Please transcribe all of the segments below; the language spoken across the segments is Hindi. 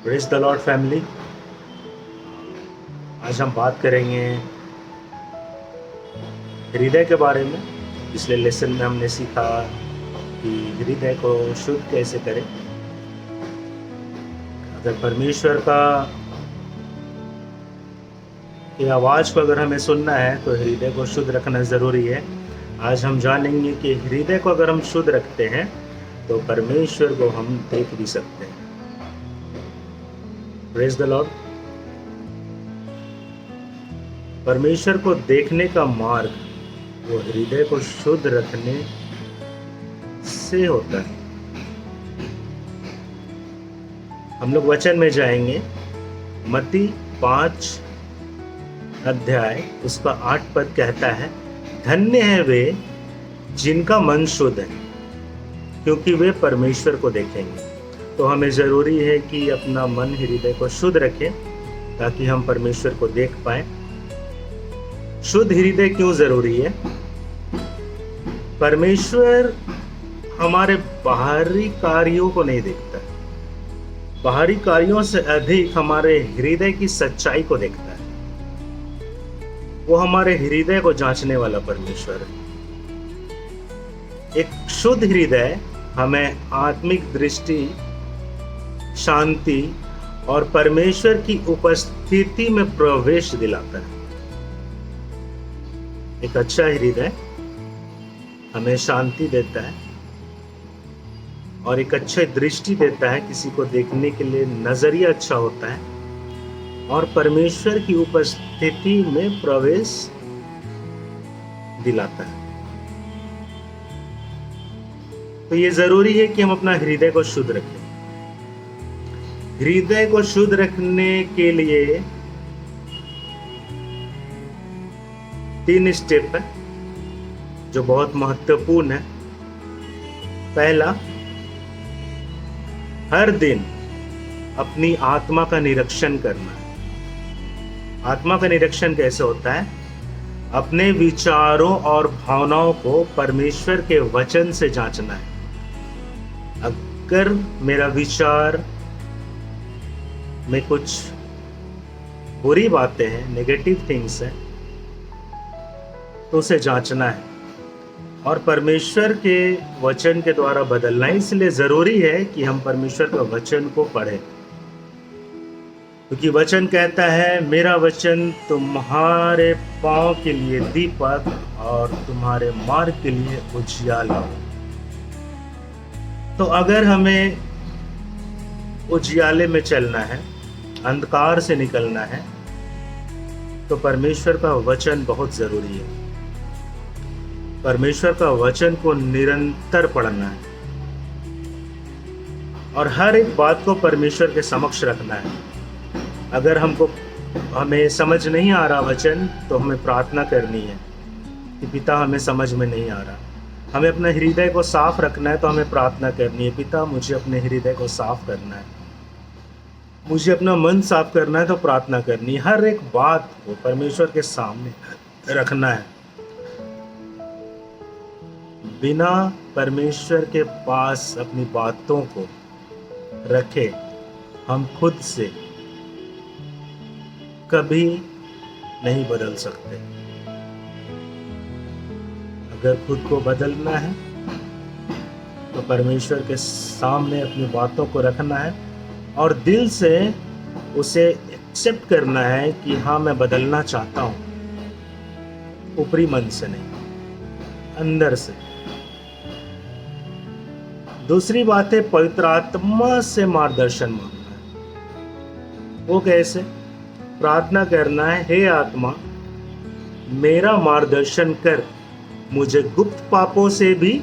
Praise the Lord family. आज हम बात करेंगे हृदय के बारे में। पिछले लेसन में हमने सीखा कि हृदय को शुद्ध कैसे करें। अगर परमेश्वर की आवाज़ को अगर हमें सुनना है तो हृदय को शुद्ध रखना ज़रूरी है। आज हम जानेंगे कि हृदय को अगर हम शुद्ध रखते हैं तो परमेश्वर को हम देख भी सकते हैं। Praise the Lord. परमेश्वर को देखने का मार्ग वो हृदय को शुद्ध रखने से होता है। हम लोग वचन में जाएंगे। मत्ती 5 अध्याय उसका 8 पद कहता है, धन्य है वे जिनका मन शुद्ध है, क्योंकि वे परमेश्वर को देखेंगे। तो हमें ज़रूरी है कि अपना मन हृदय को शुद्ध रखें ताकि हम परमेश्वर को देख पाएं। शुद्ध हृदय क्यों ज़रूरी है? परमेश्वर हमारे बाहरी कार्यों को नहीं देखता है, बाहरी कार्यों से अधिक हमारे हृदय की सच्चाई को देखता है। वो हमारे हृदय को जांचने वाला परमेश्वर है। एक शुद्ध हृदय हमें आत्मिक दृष्टि, शांति और परमेश्वर की उपस्थिति में प्रवेश दिलाता है। एक अच्छा हृदय हमें शांति देता है और एक अच्छी दृष्टि देता है। किसी को देखने के लिए नजरिया अच्छा होता है और परमेश्वर की उपस्थिति में प्रवेश दिलाता है। तो ये जरूरी है कि हम अपना हृदय को शुद्ध रखें। हृदय को शुद्ध रखने के लिए 3 स्टेप है जो बहुत महत्वपूर्ण है। पहला, हर दिन अपनी आत्मा का निरीक्षण करना है। आत्मा का निरीक्षण कैसे होता है? अपने विचारों और भावनाओं को परमेश्वर के वचन से जांचना है। अगर मेरा विचार में कुछ बुरी बातें हैं, नेगेटिव थिंग्स हैं, तो उसे जांचना है और परमेश्वर के वचन के द्वारा बदलना है। इसलिए ज़रूरी है कि हम परमेश्वर का वचन को पढ़ें, क्योंकि वचन कहता है, मेरा वचन तुम्हारे पांव के लिए दीपक और तुम्हारे मार्ग के लिए उजियाला हो। तो अगर हमें उजियाले में चलना है, अंधकार से निकलना है, तो परमेश्वर का वचन बहुत ज़रूरी है। परमेश्वर का वचन को निरंतर पढ़ना है और हर एक बात को परमेश्वर के समक्ष रखना है। अगर हमें समझ नहीं आ रहा वचन, तो हमें प्रार्थना करनी है कि पिता हमें समझ में नहीं आ रहा। हमें अपने हृदय को साफ रखना है, तो हमें प्रार्थना करनी है, पिता मुझे अपने हृदय को साफ करना है, मुझे अपना मन साफ करना है। तो प्रार्थना करनी है, हर एक बात को परमेश्वर के सामने रखना है। बिना परमेश्वर के पास अपनी बातों को रखे हम खुद से कभी नहीं बदल सकते। अगर खुद को बदलना है तो परमेश्वर के सामने अपनी बातों को रखना है और दिल से उसे एक्सेप्ट करना है कि हाँ, मैं बदलना चाहता हूँ, ऊपरी मन से नहीं, अंदर से। दूसरी बात है, पवित्र आत्मा से मार्गदर्शन मांगना है। वो कैसे? प्रार्थना करना है, हे आत्मा मेरा मार्गदर्शन कर, मुझे गुप्त पापों से भी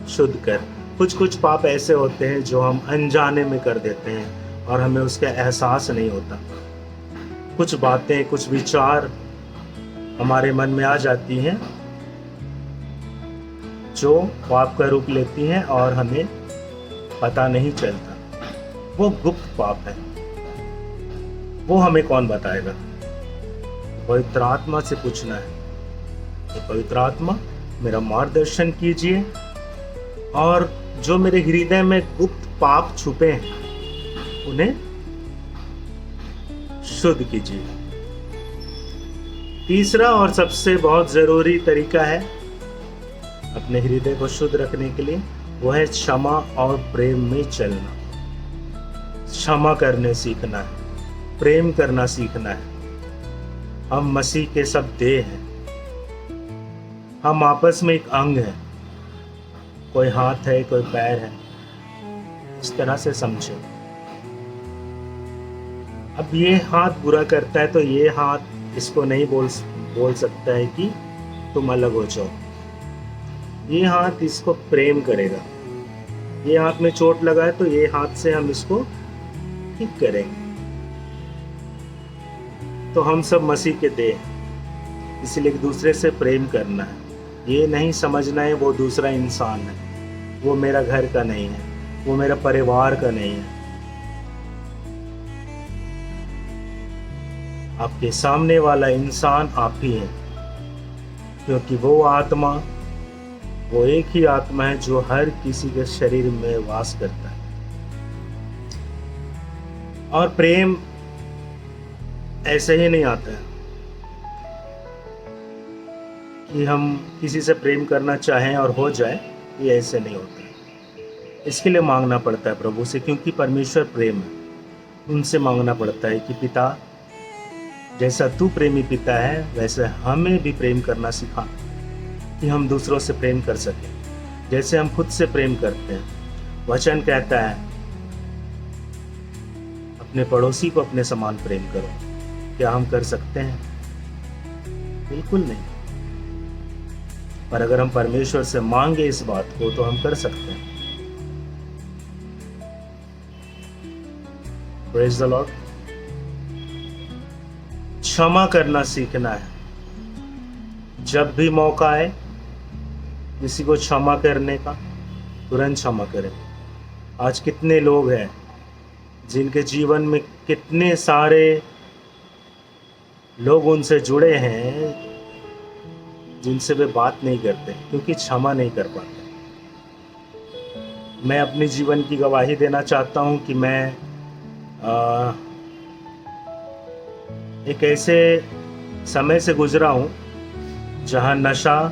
शुद्ध कर। कुछ पाप ऐसे होते हैं जो हम अनजाने में कर देते हैं और हमें उसका एहसास नहीं होता। कुछ बातें, कुछ विचार हमारे मन में आ जाती हैं जो पाप का रूप लेती हैं और हमें पता नहीं चलता। वो गुप्त पाप है, वो हमें कौन बताएगा? पवित्र आत्मा से पूछना है। तो पवित्र आत्मा मेरा मार्गदर्शन कीजिए और जो मेरे हृदय में गुप्त पाप छुपे हैं उन्हें शुद्ध कीजिए। तीसरा और सबसे बहुत ज़रूरी तरीका है अपने हृदय को शुद्ध रखने के लिए, वो है क्षमा और प्रेम में चलना। क्षमा करने सीखना है, प्रेम करना सीखना है। हम मसीह के सब देह हैं, हम आपस में एक अंग हैं, कोई हाथ है कोई पैर है, इस तरह से समझे। अब ये हाथ बुरा करता है तो ये हाथ इसको नहीं बोल सकता है कि तुम अलग हो जाओ। ये हाथ इसको प्रेम करेगा। ये हाथ में चोट लगा है तो ये हाथ से हम इसको ठीक करेंगे। तो हम सब मसीह के देह, इसलिए एक दूसरे से प्रेम करना है। ये नहीं समझना है वो दूसरा इंसान है, वो मेरा घर का नहीं है, वो मेरा परिवार का नहीं है। आपके सामने वाला इंसान आप ही है, क्योंकि वो आत्मा, वो एक ही आत्मा है जो हर किसी के शरीर में वास करता है। और प्रेम ऐसे ही नहीं आता है कि हम किसी से प्रेम करना चाहें और हो जाए, ये ऐसे नहीं होता है। इसके लिए मांगना पड़ता है प्रभु से, क्योंकि परमेश्वर प्रेम है। उनसे मांगना पड़ता है कि पिता, जैसा तू प्रेमी पिता है वैसे हमें भी प्रेम करना सिखा, कि हम दूसरों से प्रेम कर सकें जैसे हम खुद से प्रेम करते हैं। वचन कहता है अपने पड़ोसी को अपने समान प्रेम करो। क्या हम कर सकते हैं? बिल्कुल नहीं। पर अगर हम परमेश्वर से मांगे इस बात को तो हम कर सकते हैं। Praise the Lord. क्षमा करना सीखना है। जब भी मौका आए किसी को क्षमा करने का, तुरंत क्षमा करें। आज कितने लोग हैं जिनके जीवन में कितने सारे लोग उनसे जुड़े हैं जिनसे वे बात नहीं करते क्योंकि क्षमा नहीं कर पाते। मैं अपने जीवन की गवाही देना चाहता हूं कि मैं एक ऐसे समय से गुजरा हूँ जहाँ नशा,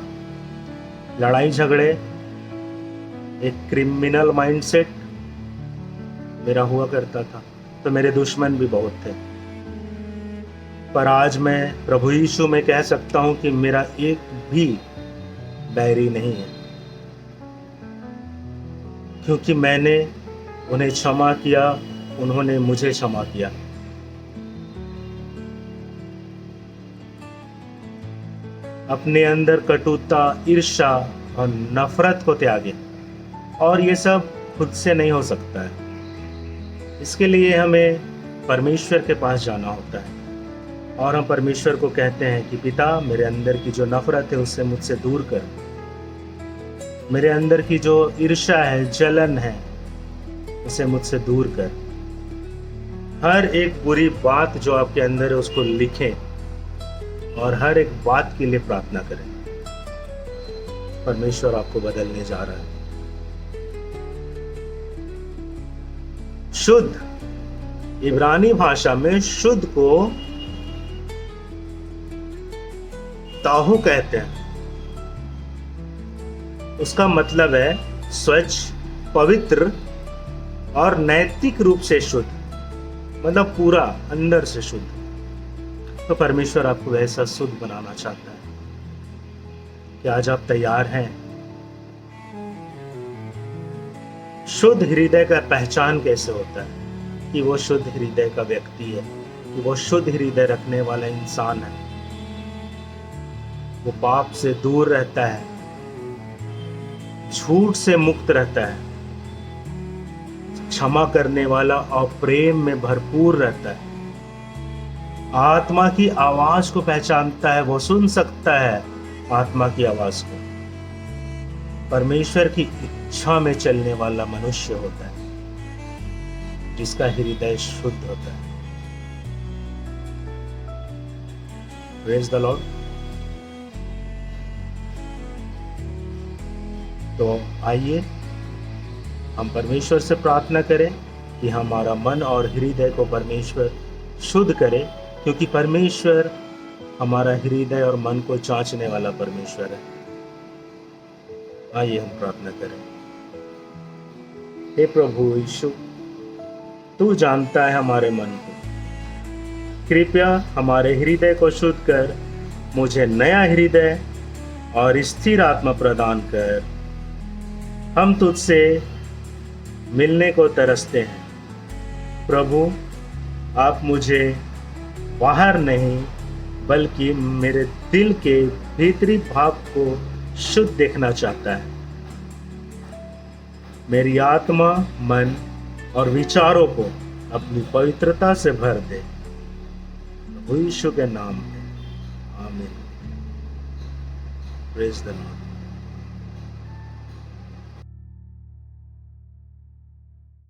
लड़ाई झगड़े, एक क्रिमिनल माइंडसेट मेरा हुआ करता था। तो मेरे दुश्मन भी बहुत थे। पर आज मैं प्रभु यीशु में कह सकता हूँ कि मेरा एक भी बैरी नहीं है, क्योंकि मैंने उन्हें क्षमा किया, उन्होंने मुझे क्षमा किया। अपने अंदर कटुता, ईर्ष्या और नफरत को त्यागे। और ये सब खुद से नहीं हो सकता है। इसके लिए हमें परमेश्वर के पास जाना होता है और हम परमेश्वर को कहते हैं कि पिता, मेरे अंदर की जो नफरत है उससे मुझसे दूर कर। मेरे अंदर की जो ईर्ष्या है, जलन है, उसे मुझसे दूर कर। हर एक बुरी बात जो आपके अंदर है उसको लिखें और हर एक बात के लिए प्रार्थना करें। परमेश्वर आपको बदलने जा रहा है। शुद्ध, इब्रानी भाषा में शुद्ध को ताहू कहते हैं। उसका मतलब है स्वच्छ, पवित्र और नैतिक रूप से शुद्ध, मतलब पूरा अंदर से शुद्ध। तो परमेश्वर आपको वैसा शुद्ध बनाना चाहता है। क्या आज आप तैयार हैं? शुद्ध हृदय का पहचान कैसे होता है कि वो शुद्ध हृदय का व्यक्ति है, कि वो शुद्ध हृदय रखने वाला इंसान है। वो पाप से दूर रहता है, झूठ से मुक्त रहता है, क्षमा करने वाला और प्रेम में भरपूर रहता है। आत्मा की आवाज को पहचानता है, वो सुन सकता है आत्मा की आवाज को। परमेश्वर की इच्छा में चलने वाला मनुष्य होता है जिसका हृदय शुद्ध होता है। Praise the Lord. तो आइए हम परमेश्वर से प्रार्थना करें कि हमारा मन और हृदय को परमेश्वर शुद्ध करे क्योंकि परमेश्वर हमारा हृदय और मन को जांचने वाला परमेश्वर है। आइए हम प्रार्थना करें। हे प्रभु यीशु, तू जानता है हमारे मन को। कृपया हमारे हृदय को शुद्ध कर मुझे नया हृदय और स्थिर आत्मा प्रदान कर। हम तुझसे मिलने को तरसते हैं प्रभु। आप मुझे बाहर नहीं बल्कि मेरे दिल के भीतरी भाव को शुद्ध देखना चाहता है। मेरी आत्मा, मन और विचारों को अपनी पवित्रता से भर दे। प्रभु यीशु के नाम में आमीन। Praise the Lord.